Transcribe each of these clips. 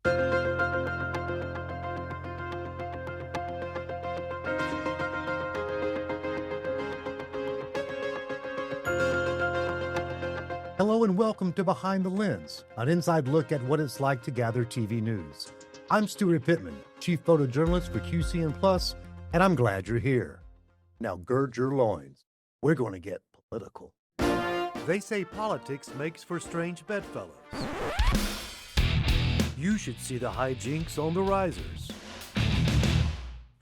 Hello and welcome to Behind the Lens, an inside look at what it's like to gather TV news. I'm Stuart Pittman, Chief Photojournalist for QCN Plus, and I'm glad you're here. Now gird your loins. We're going to get political. They say politics makes for strange bedfellows. You should see the hijinks on the risers.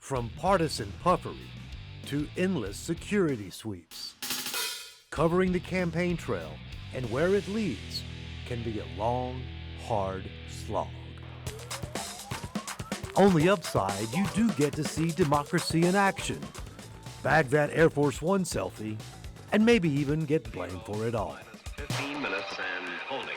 From partisan puffery to endless security sweeps. Covering the campaign trail and where it leads can be a long, hard slog. On the upside, you do get to see democracy in action, bag that Air Force One selfie, and maybe even get blamed for it all. 15 minutes and holding.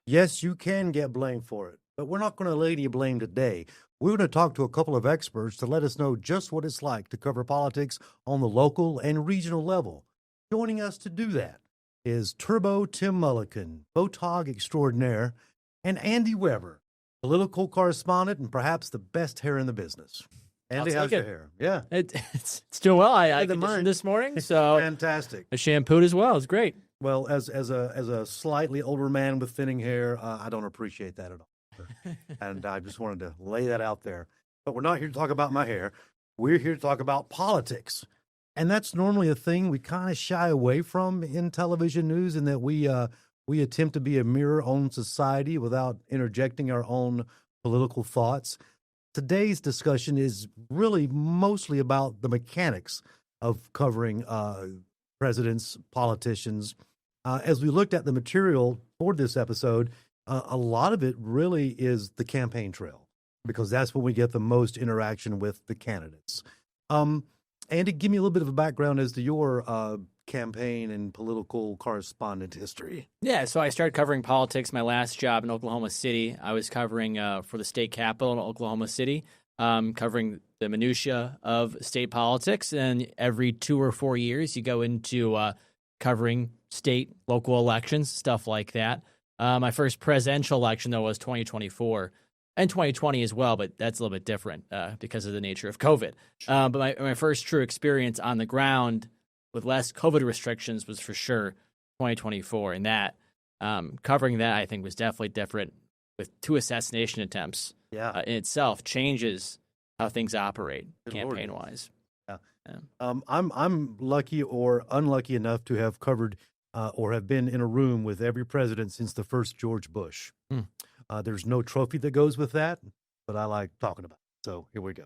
Yes, you can get blamed for it, but we're not going to lay any blame today. We're going to talk to a couple of experts to let us know just what it's like to cover politics on the local and regional level. Joining us to do that is Turbo Tim Mulliken, photog extraordinaire, and Andy Weber, political correspondent and perhaps the best hair in the business. Andy, how's your hair? Yeah. It's doing well. I conditioned this morning, so Fantastic. I shampooed as well. It's great. Well, as a slightly older man with thinning hair, I don't appreciate that at all. And I just wanted to lay that out there. But we're not here to talk about my hair. We're here to talk about politics. And that's normally a thing we kind of shy away from in television news, in that we attempt to be a mirror on society without interjecting our own political thoughts. Today's discussion is really mostly about the mechanics of covering presidents, politicians. As we looked at the material for this episode, a lot of it really is the campaign trail, because that's when we get the most interaction with the candidates. Andy, give me a little bit of a background as to your campaign and political correspondent history. Yeah, so I started covering politics my last job in Oklahoma City. I was covering for the state capitol in Oklahoma City, covering the minutia of state politics. And every 2 or 4 years, you go into covering state, local elections, stuff like that. My first presidential election, though, was 2024. And 2020 as well, but that's a little bit different because of the nature of COVID. Sure. But my first true experience on the ground with less COVID restrictions was for sure 2024. And that covering that, I think, was definitely different, with 2 assassination attempts. Yeah. In itself changes how things operate campaign-wise. Yeah. I'm lucky or unlucky enough to have covered or have been in a room with every president since the first George Bush. There's no trophy that goes with that, but I like talking about it. So here we go.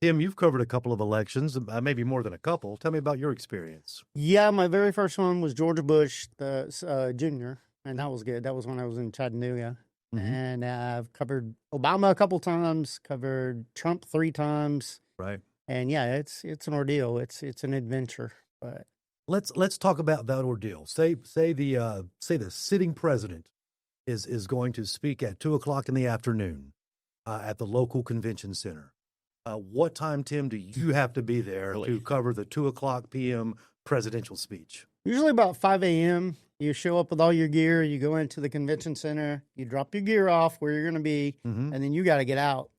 Tim, you've covered a couple of elections, maybe more than a couple. Tell me about your experience. Yeah, my very first one was George Bush, the junior, and that was good. That was when I was in Chattanooga. Mm-hmm. And I've covered Obama a couple times, covered Trump 3 times. Right. And yeah, it's an ordeal. It's an adventure. But let's talk about that ordeal. Say the sitting president is going to speak at 2:00 in the afternoon at the local convention center. What time, Tim, do you have to be there to cover the 2:00 p.m. presidential speech? Usually about 5 a.m. You show up with all your gear. You go into the convention center. You drop your gear off where you're going to be, and then you got to get out.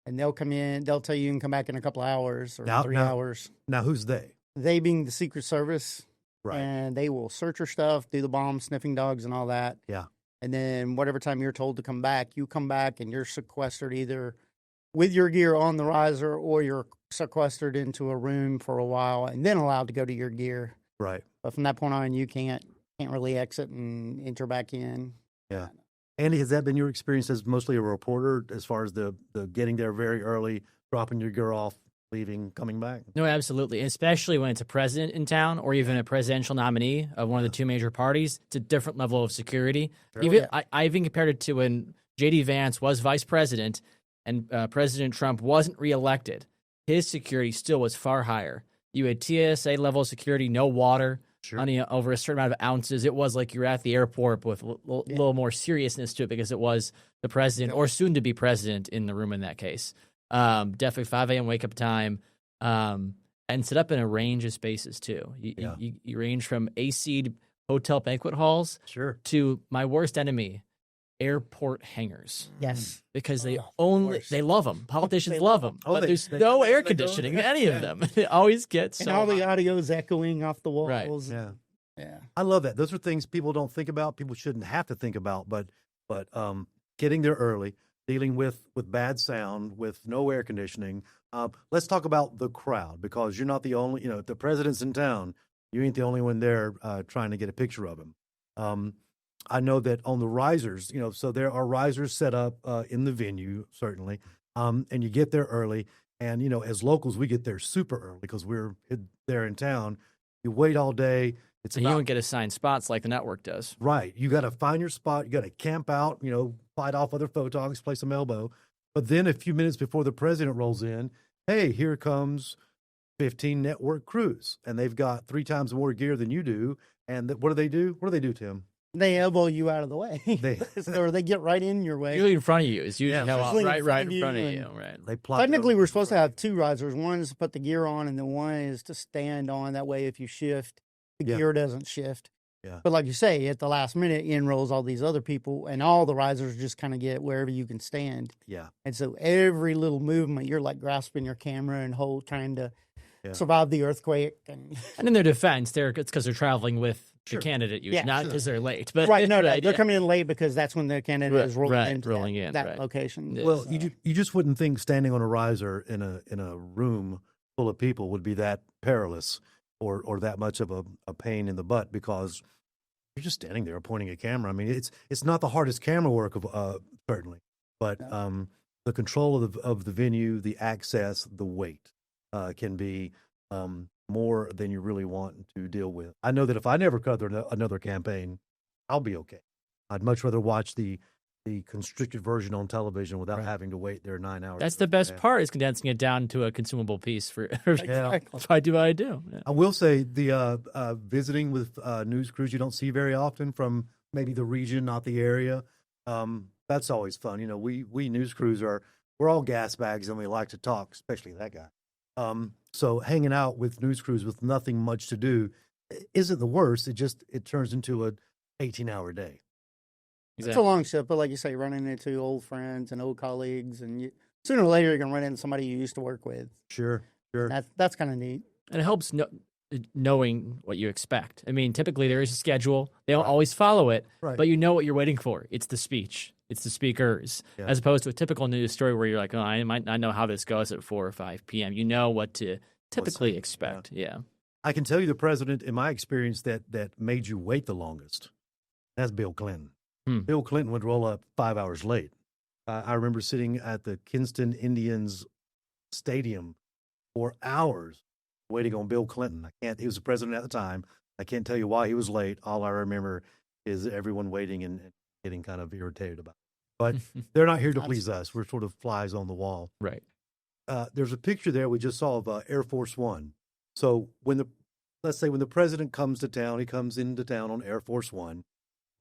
And they'll come in. They'll tell you can come back in a couple hours or 3 hours. Now, who's they? They being the Secret Service. Right. And they will search your stuff, do the bomb sniffing dogs and all that. Yeah. And then whatever time you're told to come back, you come back and you're sequestered either with your gear on the riser, or you're sequestered into a room for a while and then allowed to go to your gear. Right. But from that point on, you can't really exit and enter back in. Yeah. Andy, has that been your experience as mostly a reporter, as far as the getting there very early, dropping your gear off, leaving, coming back? No, absolutely. Especially when it's a president in town, or even a presidential nominee of one of the 2 major parties. It's a different level of security. I even compared it to when J.D. Vance was vice president and President Trump wasn't reelected. His security still was far higher. You had TSA level security, no water, money over a certain amount of ounces. It was like you were at the airport with a little more seriousness to it, because it was the president or soon to be president in the room in that case. Definitely 5 a.m. wake up time, and set up in a range of spaces too. You range from AC'd hotel banquet halls to my worst enemy, airport hangars Yes. because they course. they love them. Politicians They love love them, Oh, but they- there's they- no air they don't- conditioning in any of them. It always gets And so all the hot. audio's echoing off the Right. walls. Yeah. Yeah. I love that. Those are things people don't think about. People shouldn't have to think about. But getting there early, dealing with bad sound, with no air conditioning. Let's talk about the crowd, because you're not the only. If the president's in town, you ain't the only one there trying to get a picture of him. I know that on the risers, so there are risers set up in the venue, certainly, and you get there early. And as locals, we get there super early because we're there in town. You wait all day. It's And you about don't get assigned spots like the network does. right. You got to find your spot. You got to camp out, fight off other photogs, play some elbow. But then a few minutes before the president rolls in, hey, here comes 15 network crews. And they've got 3 times more gear than you do. And what do they do? What do they do, Tim? They elbow you out of the way. Or they get right in your way. Usually in front of you is usually Yeah. how Usually in right front of in front of you you. and- Right. They plot Technically, their- we're supposed to have 2 risers. One is to put the gear on, and then one is to stand on. That way, if you shift, the Yeah. gear doesn't shift. Yeah. But like you say, at the last minute, in rolls all these other people, and all the risers just kind of get wherever you can stand. Yeah. And so every little movement, you're like grasping your camera and trying to Yeah. survive the earthquake. And And in their defense, it's because they're traveling with Sure. the candidate, usually, Yeah, not sure. because they're late. But right, no, right, they're yeah. coming in late because that's when the candidate Right, is rolling right, into rolling that, in, that right. location. Yeah. Well, So- you just wouldn't think standing on a riser in a room full of people would be that perilous or that much of a pain in the butt, because you're just standing there pointing a camera. I mean, it's not the hardest camera work of certainly, but the control of the venue, the access, the weight can be more than you really want to deal with. I know that if I never cover another campaign, I'll be okay. I'd much rather watch the constricted version on television without Right. having to wait there 9 hours. That's the best part, is condensing it down to a consumable piece for Yeah. That's what I do. Yeah. I will say the visiting with news crews you don't see very often from maybe the region, not the area. That's always fun. We news crews we're all gas bags and we like to talk, especially that guy. So hanging out with news crews with nothing much to do isn't the worst. It turns into a 18-hour day. It's a Exactly. long shift, but like you say, running into old friends and old colleagues, and sooner or later you're gonna run into somebody you used to work with. Sure. That's kind of neat. And it helps knowing what you expect. I mean, typically there is a schedule. They don't always follow it, Right. but you know what you're waiting for. It's the speech. It's the speakers, Yeah. as opposed to a typical news story where you're like, oh, I might not know how this goes at 4 or 5 p.m. You know what to typically expect. Yeah. I can tell you the president, in my experience, that made you wait the longest. That's Bill Clinton. Bill Clinton would roll up 5 hours late. I remember sitting at the Kinston Indians Stadium for hours waiting on Bill Clinton. He was the president at the time. I can't tell you why he was late. All I remember is everyone waiting and getting kind of irritated about it. But they're not here to please us. We're sort of flies on the wall. Right. There's a picture there we just saw of Air Force One. So let's say when the president comes to town, he comes into town on Air Force One.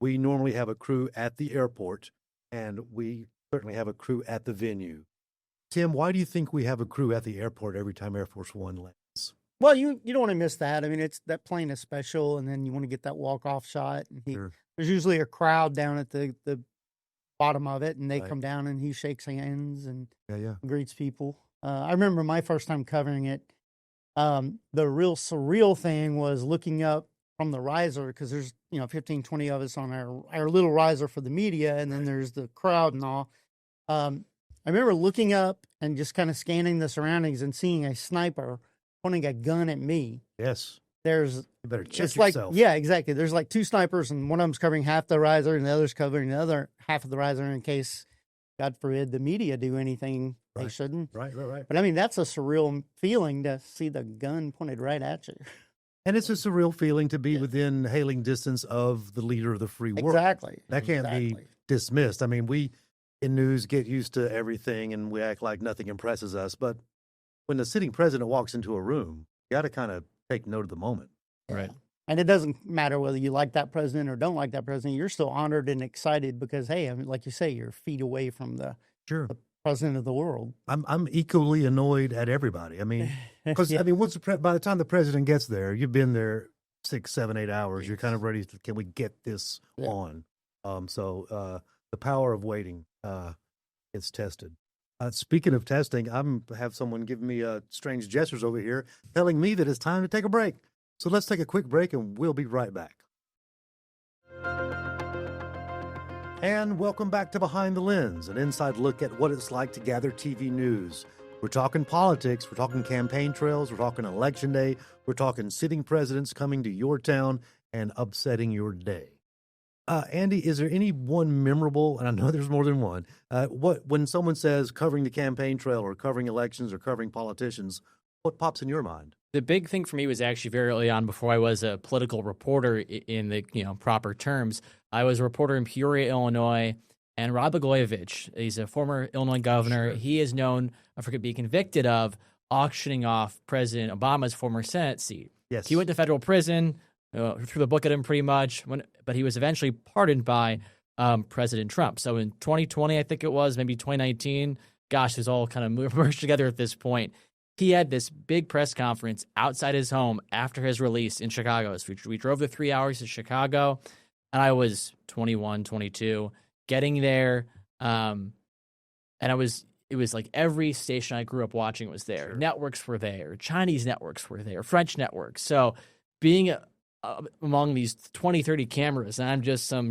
We normally have a crew at the airport, and we certainly have a crew at the venue. Tim, why do you think we have a crew at the airport every time Air Force One lands? Well, you don't want to miss that. I mean, it's that plane is special, and then you want to get that walk off shot. And Sure. there's usually a crowd down at the bottom of it, and they Right. come down and he shakes hands and Yeah. greets people. I remember my first time covering it. The real surreal thing was looking up from the riser, because there's 15, 20 of us on our little riser for the media, and then there's the crowd and all. I remember looking up and just kind of scanning the surroundings and seeing a sniper pointing a gun at me. Yes. There's You better check it's like, yourself. yeah, exactly. There's like 2 snipers, and one of them's covering half the riser, and the other's covering the other half of the riser in case, God forbid, the media do anything they Right. shouldn't. Right. But I mean, that's a surreal feeling to see the gun pointed right at you. And it's a surreal feeling to be within hailing distance of the leader of the free world. Exactly. That can't be Exactly. dismissed. I mean, we in news get used to everything and we act like nothing impresses us. But when the sitting president walks into a room, you got to kind of take note of the moment. Right. And it doesn't matter whether you like that president or don't like that president. You're still honored and excited because, hey, I mean, like you say, you're feet away from the Sure. president of the world. I'm equally annoyed at everybody. I mean, because Yeah. I mean, by the time the president gets there, you've been there 6, 7, 8 hours. You're kind of ready to, can we get this Yeah. on? So the power of waiting gets tested. Speaking of testing, have someone giving me strange gestures over here telling me that it's time to take a break. So let's take a quick break and we'll be right back. And welcome back to Behind the Lens, an inside look at what it's like to gather TV news. We're talking politics, we're talking campaign trails, we're talking election day, we're talking sitting presidents coming to your town and upsetting your day. Andy, is there any one memorable, and I know there's more than one, when someone says covering the campaign trail or covering elections or covering politicians, what pops in your mind? The big thing for me was actually very early on, before I was a political reporter in the proper terms. I was a reporter in Peoria, Illinois, and Rod Blagojevich, he's a former Illinois governor. Sure. He is known for being convicted of auctioning off President Obama's former Senate seat. Yes, he went to federal prison, threw the book at him pretty much, but he was eventually pardoned by President Trump. So in 2020, I think it was, maybe 2019, gosh, it was all kind of merged together at this point. He had this big press conference outside his home after his release in Chicago. So we drove the 3 hours to Chicago, and I was 21, 22, getting there. And it was like every station I grew up watching was there. Sure. Networks were there. Chinese networks were there. French networks. So being among these 20, 30 cameras, and I'm just some,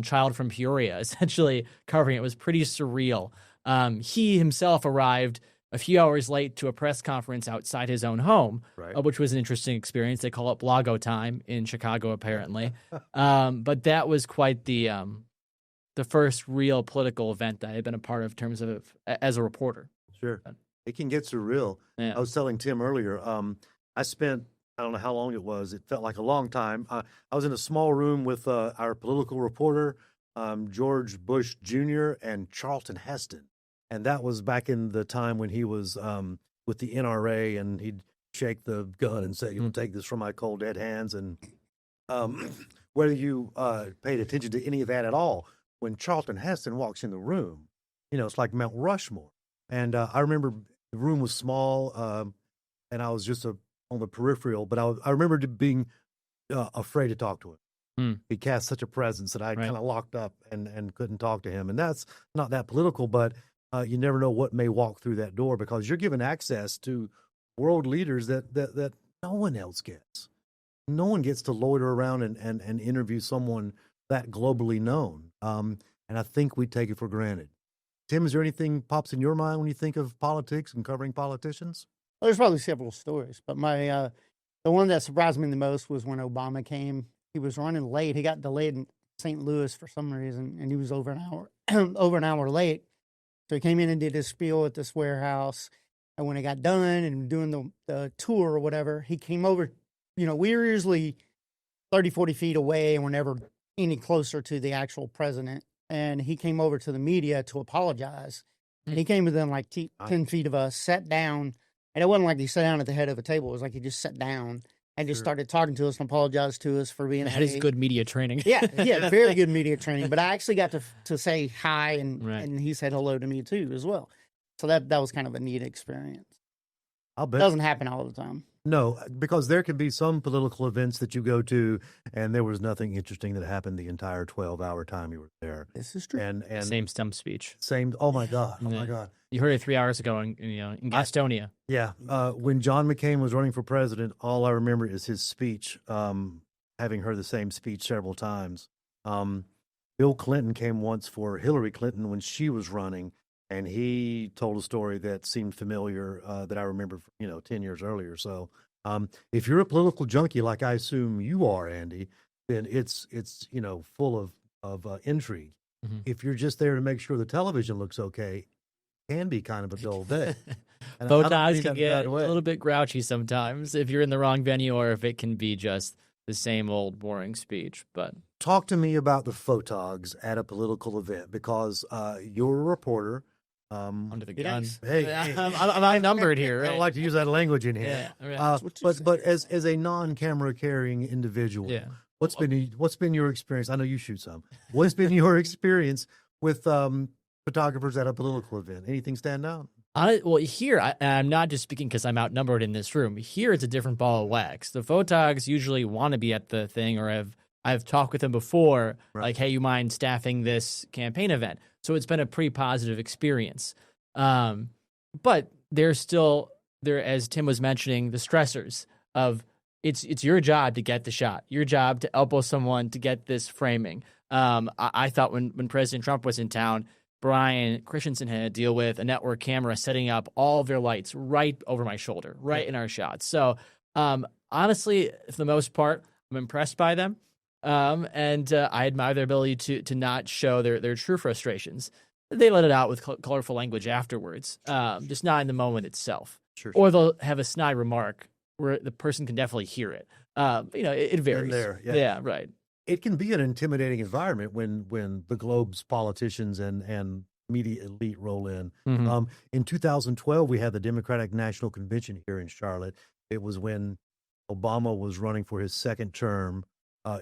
child from Peoria, essentially covering it, was pretty surreal. He himself arrived a few hours late to a press conference outside his own home, right. Which was an interesting experience. They call it Blago time in Chicago, apparently. But that was quite the first real political event that I had been a part of in terms of as a reporter. Sure. It can get surreal. Yeah. I was telling Tim earlier, I spent, I don't know how long it was. It felt like a long time. I was in a small room with our political reporter, George Bush Jr. and Charlton Heston. And that was back in the time when he was with the NRA, and he'd shake the gun and say, "You'll take this from my cold dead hands." And whether you paid attention to any of that at all, when Charlton Heston walks in the room, it's like Mount Rushmore. And I remember the room was small, and I was just on the peripheral, but I remember being afraid to talk to him. He cast such a presence that I kind of locked up and couldn't talk to him. And that's not that political, but you never know what may walk through that door, because you're given access to world leaders that no one else gets. No one gets to loiter around and interview someone that globally known. And I think we take it for granted. Tim, is there anything pops in your mind when you think of politics and covering politicians? Well, there's probably several stories, but the one that surprised me the most was when Obama came. He was running late. He got delayed in St. Louis for some reason, and he was over an hour late. So he came in and did his spiel at this warehouse. And when he got done and doing the tour or whatever, he came over. We were usually 30, 40 feet away, and we're never any closer to the actual president. And he came over to the media to apologize. And he came within like 10 feet of us, sat down. And it wasn't like he sat down at the head of a table. It was like he just sat down and just started talking to us and apologized to us for being late. That is good media training. Yeah, very good media training. But I actually got to say hi, and he said hello to me too as well. So that was kind of a neat experience. I'll bet. It doesn't happen all the time. No, because there can be some political events that you go to, and there was nothing interesting that happened the entire 12-hour time you were there. This is true. And same stump speech. Oh my God. You heard it 3 hours ago in Gastonia. When John McCain was running for president, all I remember is his speech, having heard the same speech several times. Bill Clinton came once for Hillary Clinton when she was running, and he told a story that seemed familiar that I remember, 10 years earlier. So if you're a political junkie like I assume you are, Andy, then it's full of intrigue. Mm-hmm. If you're just there to make sure the television looks okay, it can be kind of a dull day. Photogs can get a little bit grouchy sometimes if you're in the wrong venue, or if it can be just the same old boring speech. But talk to me about the photogs at a political event, because you're a reporter. Under the gun. Hey, I'm outnumbered here. Right? I don't like to use that language in here. Yeah, but as a non-camera carrying individual, what's been your experience? I know you shoot some. What's been your experience with photographers at a political event? Anything stand out? Well, here, I'm not just speaking because I'm outnumbered in this room. Here, it's a different ball of wax. The photogs usually want to be at the thing or have I've talked with them before, Right. like, hey, you mind staffing this campaign event? So it's been a pretty positive experience. But there's still there, as Tim was mentioning, the stressors of it's your job to get the shot, your job to elbow someone to get this framing. I thought when President Trump was in town, Brian Christensen had to deal with a network camera setting up all of their lights right over my shoulder, right in our shots. So honestly, for the most part, I'm impressed by them. And I admire their ability to not show their true frustrations. They let it out with colorful language afterwards, just not in the moment itself. Sure. Or they'll have a snide remark where the person can definitely hear it. It varies. there, yeah. Yeah, right. It can be an intimidating environment when the Globe's politicians and media elite roll in. Mhm. In 2012, we had the Democratic National Convention here in Charlotte. It was when Obama was running for his second term.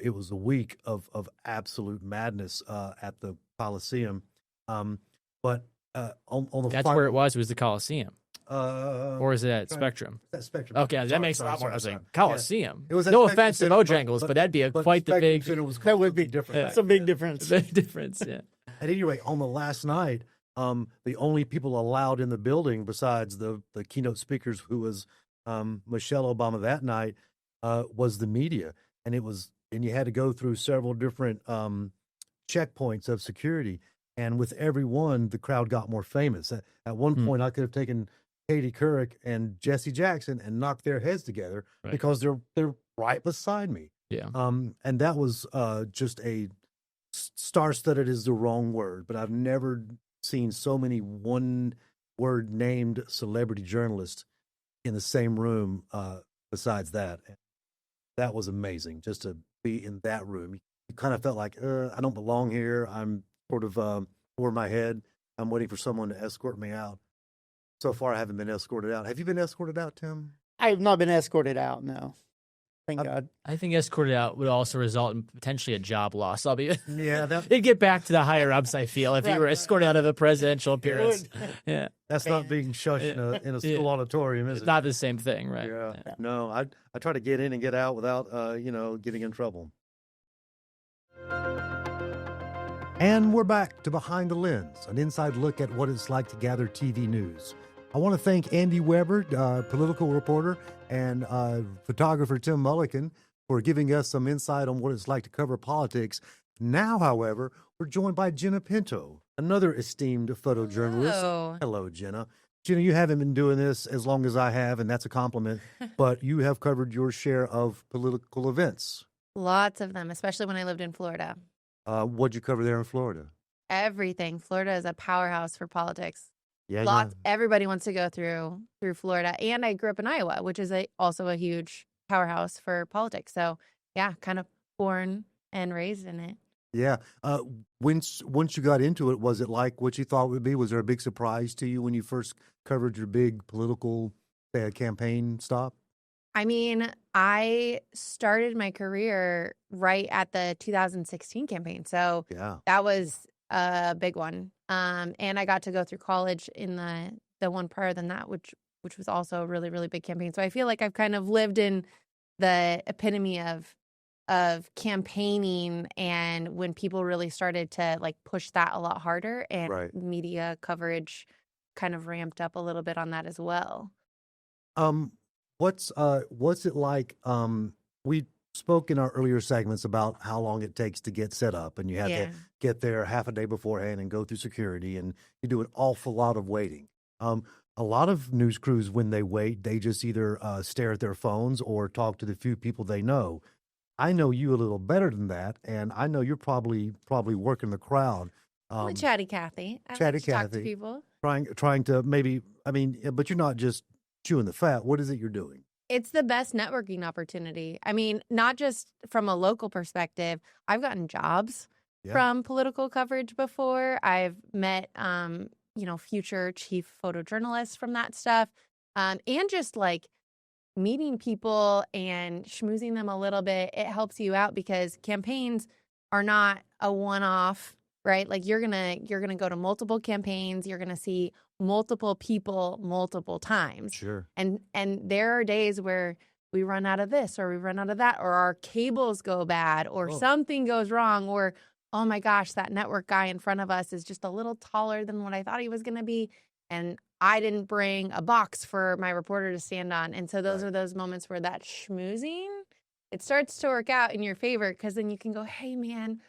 It was a week of absolute madness at the Coliseum. But on the That's where it was. It was the Coliseum. Or is it at sorry. Spectrum? That Spectrum. Okay, that Sorry, makes a sorry, lot more sorry, sense. sorry. Coliseum. It was at No Spectrum offense to Center, Bojangles, but that'd be but quite the Spectrum big, Center was That would be different. That's a big difference. big difference. Yeah. At any rate, on the last night, the only people allowed in the building besides the keynote speakers, who was Michelle Obama that night, was the media, and you had to go through several different checkpoints of security, and with every one, the crowd got more famous. At one point, I could have taken Katie Couric and Jesse Jackson and knocked their heads together because they're right beside me. Yeah. And that was just a star-studded is the wrong word, but I've never seen so many one-word named celebrity journalists in the same room. Besides that, that was amazing just to be in that room. You kind of felt like I don't belong here. I'm sort of over my head. I'm waiting for someone to escort me out. So far, I haven't been escorted out. Have you been escorted out, Tim? I have not been escorted out. No, thank God. I think escorted out would also result in potentially a job loss. Yeah, It'd get back to the higher ups, I feel, if you were escorted out of a presidential appearance. Yeah. that's not being shushed in a school auditorium, is It's it? not the same thing, right? Yeah. No, I try to get in and get out without getting in trouble. And we're back to Behind the Lens, an inside look at what it's like to gather TV news. I want to thank Andy Weber, political reporter, and photographer Tim Mullican for giving us some insight on what it's like to cover politics. Now, however, we're joined by Jenna Pinto, another esteemed photojournalist. Hello, Jenna. Jenna, you haven't been doing this as long as I have, and that's a compliment, but you have covered your share of political events. Lots of them, especially when I lived in Florida. What'd you cover there in Florida? Everything. Florida is a powerhouse for politics. Yeah, Lots. Everybody wants to go through Florida. And I grew up in Iowa, which is also a huge powerhouse for politics. So, yeah, kind of born and raised in it. Yeah. Once you got into it, was it like what you thought it would be? Was there a big surprise to you when you first covered your big political campaign stop? I mean, I started my career right at the 2016 campaign. So Yeah. that was a big one. And I got to go through college in the one prior than that, which was also a really, really big campaign. So I feel like I've kind of lived in the epitome of campaigning, and when people really started to like push that a lot harder, and Right. media coverage kind of ramped up a little bit on that as well. What's it like? We spoke in our earlier segments about how long it takes to get set up, and you have Yeah. to get there half a day beforehand and go through security, and you do an awful lot of waiting. A lot of news crews, when they wait, they just either stare at their phones or talk to the few people they know. I know you a little better than that, and I know you're probably working the crowd. I'm a chatty Cathy. I Chatty like to talk to Cathy. people. Trying to maybe, but you're not just chewing the fat. What is it you're doing? It's the best networking opportunity. I mean, not just from a local perspective. I've gotten jobs from political coverage before. I've met, future chief photojournalists from that stuff. And just like meeting people and schmoozing them a little bit, it helps you out because campaigns are not a one-off, right? Like you're gonna go to multiple campaigns. You're gonna see multiple people multiple times. Sure. And there are days where we run out of this or we run out of that, or our cables go bad, or Oh. something goes wrong, or oh my gosh, that network guy in front of us is just a little taller than what I thought he was going to be. And I didn't bring a box for my reporter to stand on. And so those Right. are those moments where that schmoozing, it starts to work out in your favor, because then you can go, hey, man,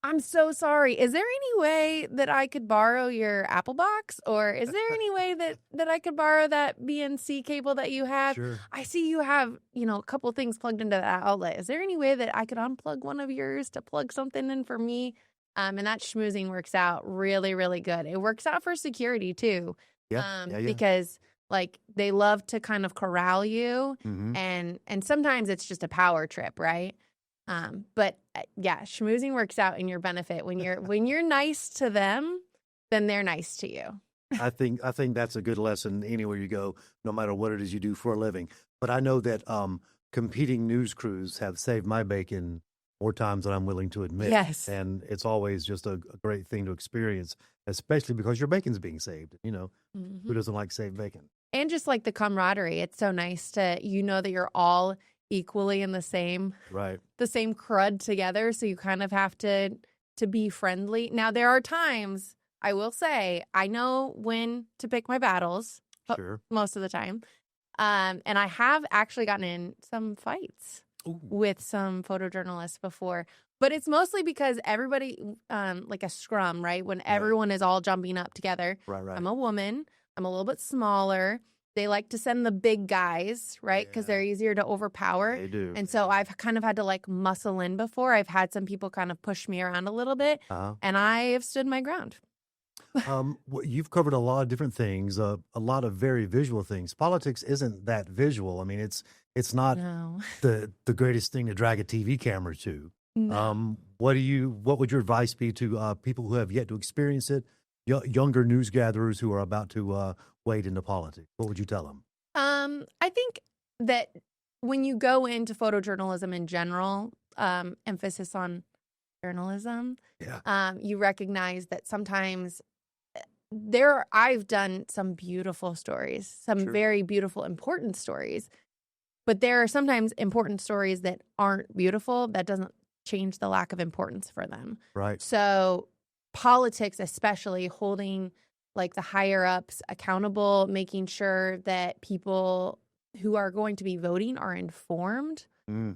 I'm so sorry. Is there any way that I could borrow your Apple box? Or is there any way that I could borrow that BNC cable that you have? Sure. I see you have, a couple things plugged into that outlet. Is there any way that I could unplug one of yours to plug something in for me? And that schmoozing works out really, really good. It works out for security too. Yeah. Yeah. Because like they love to kind of corral you, Mm-hmm. and sometimes it's just a power trip, right? But yeah, schmoozing works out in your benefit. When you're nice to them, then they're nice to you. I think that's a good lesson anywhere you go, no matter what it is you do for a living. But I know that competing news crews have saved my bacon more times than I'm willing to admit. Yes. And it's always just a great thing to experience, especially because your bacon's being saved. Who doesn't like saved bacon? And just like the camaraderie, it's so nice to that you're all equally in the same Right. crud together. So you kind of have to be friendly. Now there are times, I will say, I know when to pick my battles Sure. most of the time. And I have actually gotten in some fights with some photojournalists before, but it's mostly because everybody, like a scrum, right? When everyone is all jumping up together. Right. I'm a woman. I'm a little bit smaller. They like to send the big guys, right? Because they're easier to overpower. They do. And so I've kind of had to like muscle in before. I've had some people kind of push me around a little bit, Uh-huh. and I have stood my ground. You've covered a lot of different things, a lot of very visual things. Politics isn't that visual. I mean, it's not No. the greatest thing to drag a TV camera to. No. What would your advice be to people who have yet to experience it, younger news gatherers who are about to wade into politics? What would you tell them? I think that when you go into photojournalism in general, emphasis on journalism, you recognize that sometimes I've done some beautiful stories, some Sure. very beautiful, important stories, but there are sometimes important stories that aren't beautiful. That doesn't change the lack of importance for them. Right. So politics, especially holding like the higher ups accountable, making sure that people who are going to be voting are informed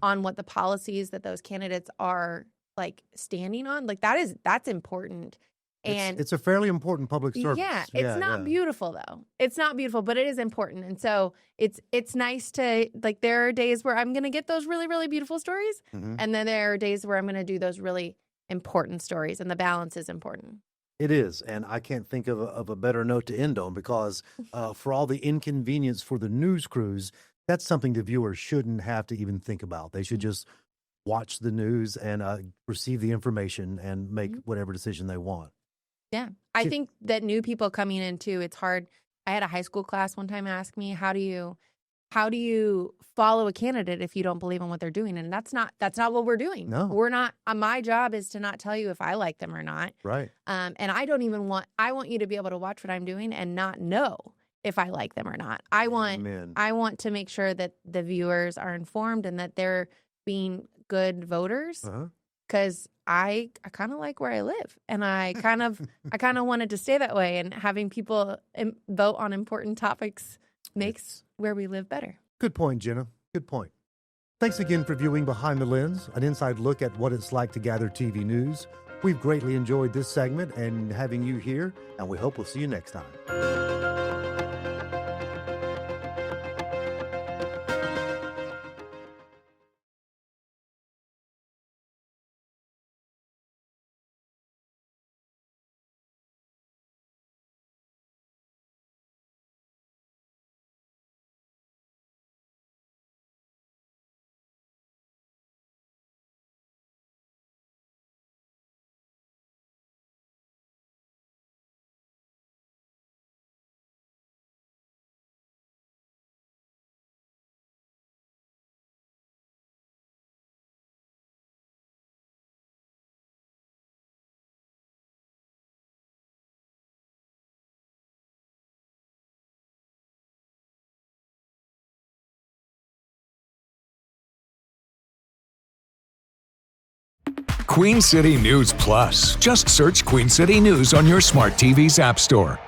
on what the policies that those candidates are like standing on. Like that's important. And it's a fairly important public service. yeah, it's not beautiful though. It's not beautiful, but it is important. And so it's nice to like, there are days where I'm going to get those really, really beautiful stories. Mhm. And then there are days where I'm going to do those really important stories, and the balance is important. It is, and I can't think of a better note to end on, because for all the inconvenience for the news crews, that's something the viewers shouldn't have to even think about. They should just watch the news and receive the information and make whatever decision they want. Yeah. I See- think that new people coming in too, it's hard. I had a high school class one time ask me, how do you follow a candidate if you don't believe in what they're doing? And that's not what we're doing. No. We're not, my job is to not tell you if I like them or not. Right. And I want you to be able to watch what I'm doing and not know if I like them or not. Amen. I want to make sure that the viewers are informed and that they're being good voters, Uh-huh. because I kind of like where I live, and I kind of wanted to stay that way. And having people vote on important topics makes where we live better. Good point, Jenna. Good point. Thanks again for viewing Behind the Lens, an inside look at what it's like to gather TV news. We've greatly enjoyed this segment and having you here, and we hope we'll see you next time. Queen City News Plus. Just search Queen City News on your smart TV's app store.